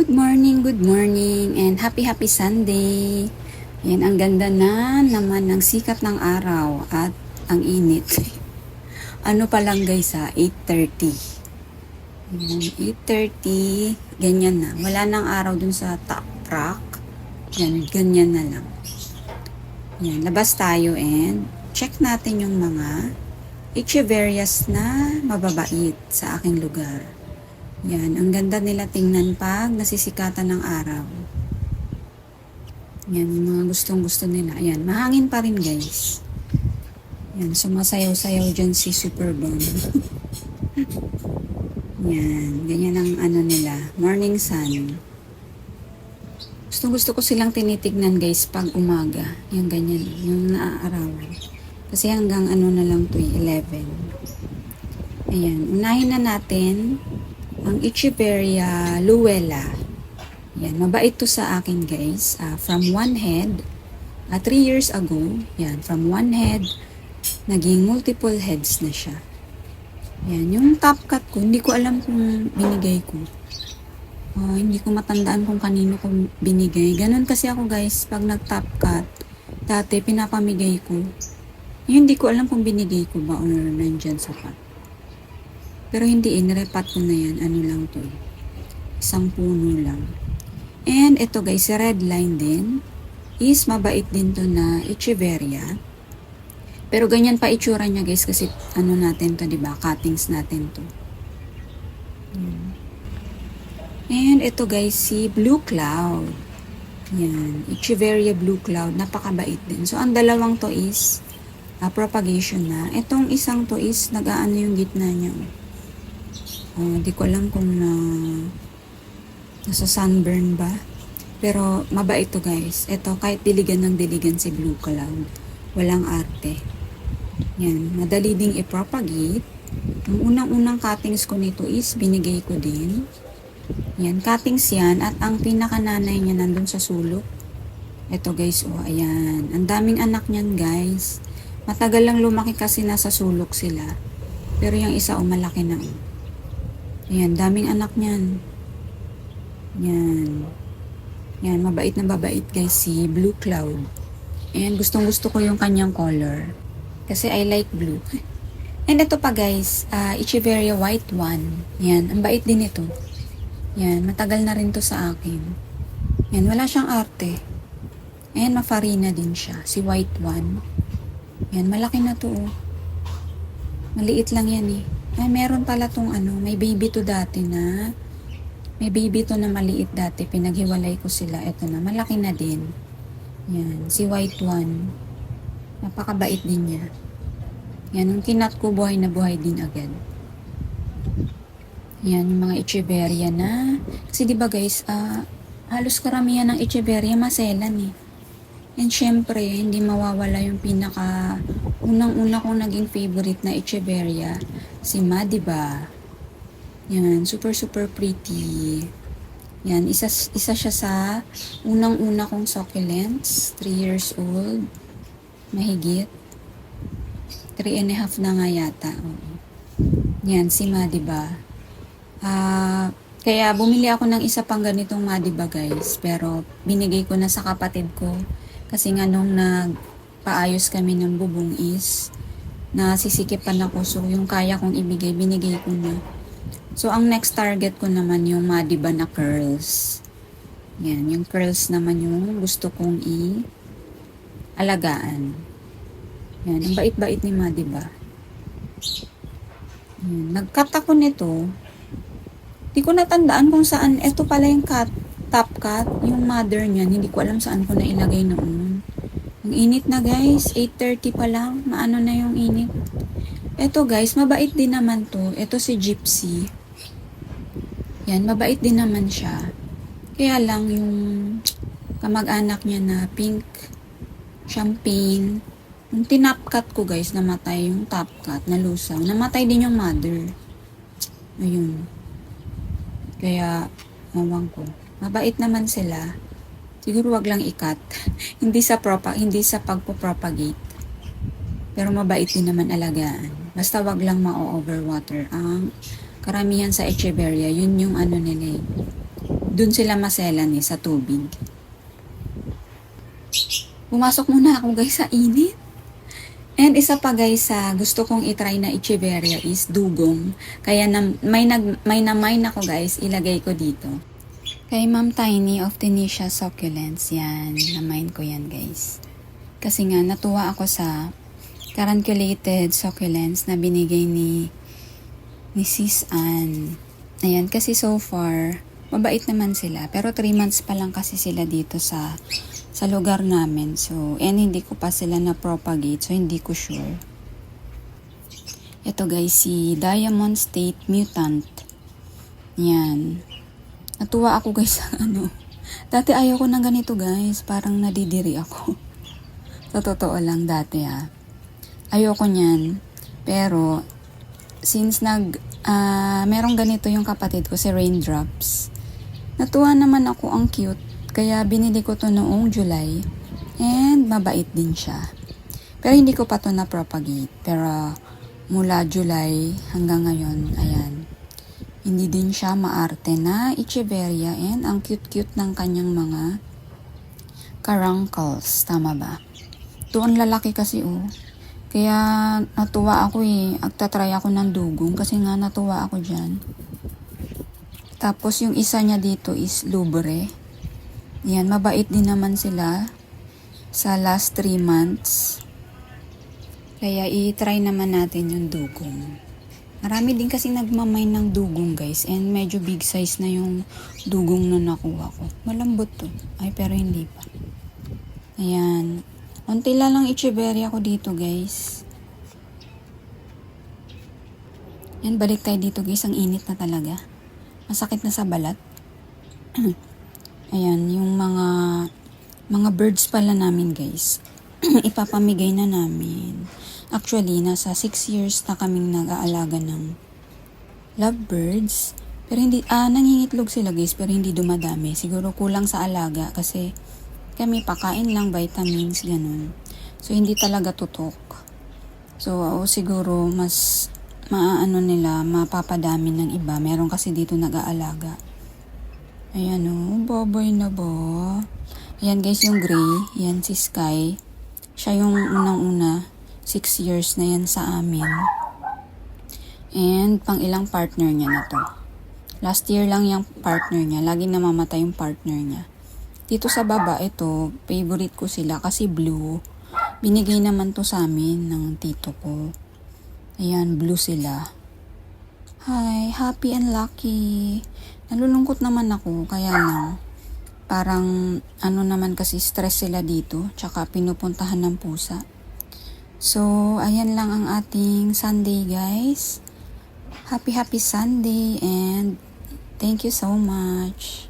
good morning, and happy Sunday. Yan, ang ganda na naman ng sikat ng araw at ang init. Ano pa lang guys 8:30. Yan, 8:30, ganyan na. Wala nang araw dun sa top rock. Yan, ganyan na lang. Yan, labas tayo and check natin yung mga echeverias na mababait sa aking lugar. Yan, ang ganda nila tingnan pag nasisikatan ng araw. Yan, yung mga gustong-gusto nila. Yan, mahangin pa rin guys. Yan, sumasayaw-sayaw dyan si Superbon. Yan, ganyan ang ano nila. Morning sun. Gustong-gusto ko silang tinitignan guys pag umaga. Yan, ganyan. Yung naaarawan. Kasi hanggang ano na lang to 11. Ayan, unahin na natin ang Echeveria Luella. Yan, mabait to sa akin guys. From one head, 3 years ago, yan, from one head, naging multiple heads na siya. Yan, yung top cut ko, hindi ko alam kung binigay ko. Hindi ko matandaan kung kanino ko binigay. Ganun kasi ako guys, pag nag-top cut, dati pinapamigay ko. Hindi ko alam kung binigay ko ba or nandyan sa pot. Pero hindi, nirepat ko na yan. Ano lang to isang puno lang. And ito guys, si red line din is mabait din to na Echeveria. Pero ganyan pa itsura niya guys kasi ano natin to, diba? Cuttings natin to. And ito guys, si Blue Cloud. Yan, Echeveria Blue Cloud. Napakabait din. So ang dalawang to is propagation na. Itong isang to is nag-aano yung gitna niya. Di ko alam kung nasa sunburn ba. Pero mabait to guys. Ito kahit diligan ng diligan si Blue Cloud. Walang arte. Yan. Madali ding i-propagate. Ang unang-unang cuttings ko nito is binigay ko din. Yan. Cuttings yan. At ang pinakananay niya nandun sa sulok. Ito guys. Ayan. Ang daming anak niyan guys. Matagal lang lumaki kasi nasa sulok sila. Pero yung isa malaki na. Ayan, daming anak niyan. Yan. Yan, mabait na mabait guys si Blue Cloud. And gustong gusto ko yung kanyang color. Kasi I like blue. And ito pa guys, Echeveria White One. Yan, ang bait din ito. Yan, matagal na rin to sa akin. Yan, wala siyang arte. And mafarina din siya, si White One. Yan, malaki na to Maliit lang yan Ay, meron pala tong may baby to dati na. May baby to na maliit dati. Pinaghiwalay ko sila. Ito na, malaki na din. Yan, si White One. Napakabait din niya. Yan, yung kinat ko, buhay na buhay din agad. Yan, yung mga Echeveria na. Kasi diba guys, halos karamihan ng Echeveria maselan And syempre, hindi mawawala yung unang-una kong naging favorite na Echeveria, si Madiba. Yan, super pretty. Yan, isa siya sa unang-una kong succulents, 3 years old, mahigit. 3.5 na nga yata. Yan, si Madiba. Kaya bumili ako ng isa pang ganitong Madiba guys, pero binigay ko na sa kapatid ko. Kasi nga nung nagpaayos kami ng bubong is nasisikipan ako. So yung kaya kong ibigay, binigay ko na. So ang next target ko naman yung Madiba na curls. Yan, yung curls naman yung gusto kong i-alagaan. Yan, ang bait-bait ni Madiba. Yan, nag-cut ako nito. Di ko natandaan kung saan. Ito pala yung top cut, yung mother niyan, hindi ko alam saan ko na ilagay noon. Ang init na guys, 8:30 pa lang, maano na yung init. Ito guys, mabait din naman to. Ito si Gypsy. Yan, mabait din naman siya. Kaya lang yung kamag-anak niya na pink champagne, yung tinap cut ko guys, namatay yung top cut, nalusaw. Namatay din yung mother. Ayun. Kaya, mawang ko. Mabait naman sila. Siguro wag lang i-cut. hindi sa pagpo-propagate. Pero mabait din naman alagaan. Basta wag lang ma-overwater. Ang karamihan sa Echeveria, yun yung nila Doon sila maselan sa tubig. Pumasok muna ako guys sa init. And isa pa guys, gusto kong itry na echeveria is dugong. Kaya may ako guys, ilagay ko dito. Kay Ma'am Tiny of Tenisha Succulents, yan, na-mine ko yan guys. Kasi nga, natuwa ako sa caranculated succulents na binigay ni Sis Ann. Ayan, kasi so far, mabait naman sila. Pero 3 months pa lang kasi sila dito sa lugar namin. So, hindi ko pa sila na-propagate. So, hindi ko sure. Ito guys, si Diamond State Mutant. Yan. Natuwa ako guys sa Dati ayoko ng ganito guys. Parang nadidiri ako. Sa totoo lang dati ayoko niyan. Pero, since merong ganito yung kapatid ko, si Raindrops. Natuwa naman ako, ang cute. Kaya binili ko to noong July. And mabait din siya. Pero hindi ko pa to na-propagate. Pero mula July hanggang ngayon, ayan. Hindi din siya maarte na echeveria. And ang cute-cute ng kanyang mga carankles. Tama ba? Ito ang lalaki kasi Kaya natuwa ako Agtatry ako ng dugong kasi nga natuwa ako dyan. Tapos yung isa niya dito is lubre. Yan, mabait din naman sila sa last 3 months. Kaya i-try naman natin yung dugong. Marami din kasi nagmamine ng dugong guys. And medyo big size na yung dugong na nakuha ko. Malambot to. Ay, pero hindi pa. Ayan. Unti lang echeveria ko dito guys. Yan, balik tayo dito guys. Ang init na talaga. Masakit na sa balat. Ayan, yung mga birds pala namin guys. Ipapamigay na namin. Actually, nasa 6 years na kaming nag-aalaga ng lovebirds. Pero hindi, nangingitlog sila guys, pero hindi dumadami. Siguro kulang sa alaga kasi kami pakain lang, vitamins, ganun. So, hindi talaga tutok. So, siguro mas mapapadami ng iba. Meron kasi dito nag-aalaga. Ayan babay na ba? Ayan guys, yung gray. Yan si Sky. Siya yung unang-una. 6 years na yan sa amin. And pang ilang partner niya na to. Last year lang yung partner niya. Laging namamatay yung partner niya. Dito sa baba, ito, favorite ko sila kasi blue. Binigay naman to sa amin ng tito ko. Ayan, blue sila. Hi, happy and lucky. Nalulungkot naman ako, kaya lang. Parang, naman kasi stress sila dito, tsaka pinupuntahan ng pusa. So, ayan lang ang ating Sunday, guys. Happy Sunday and thank you so much.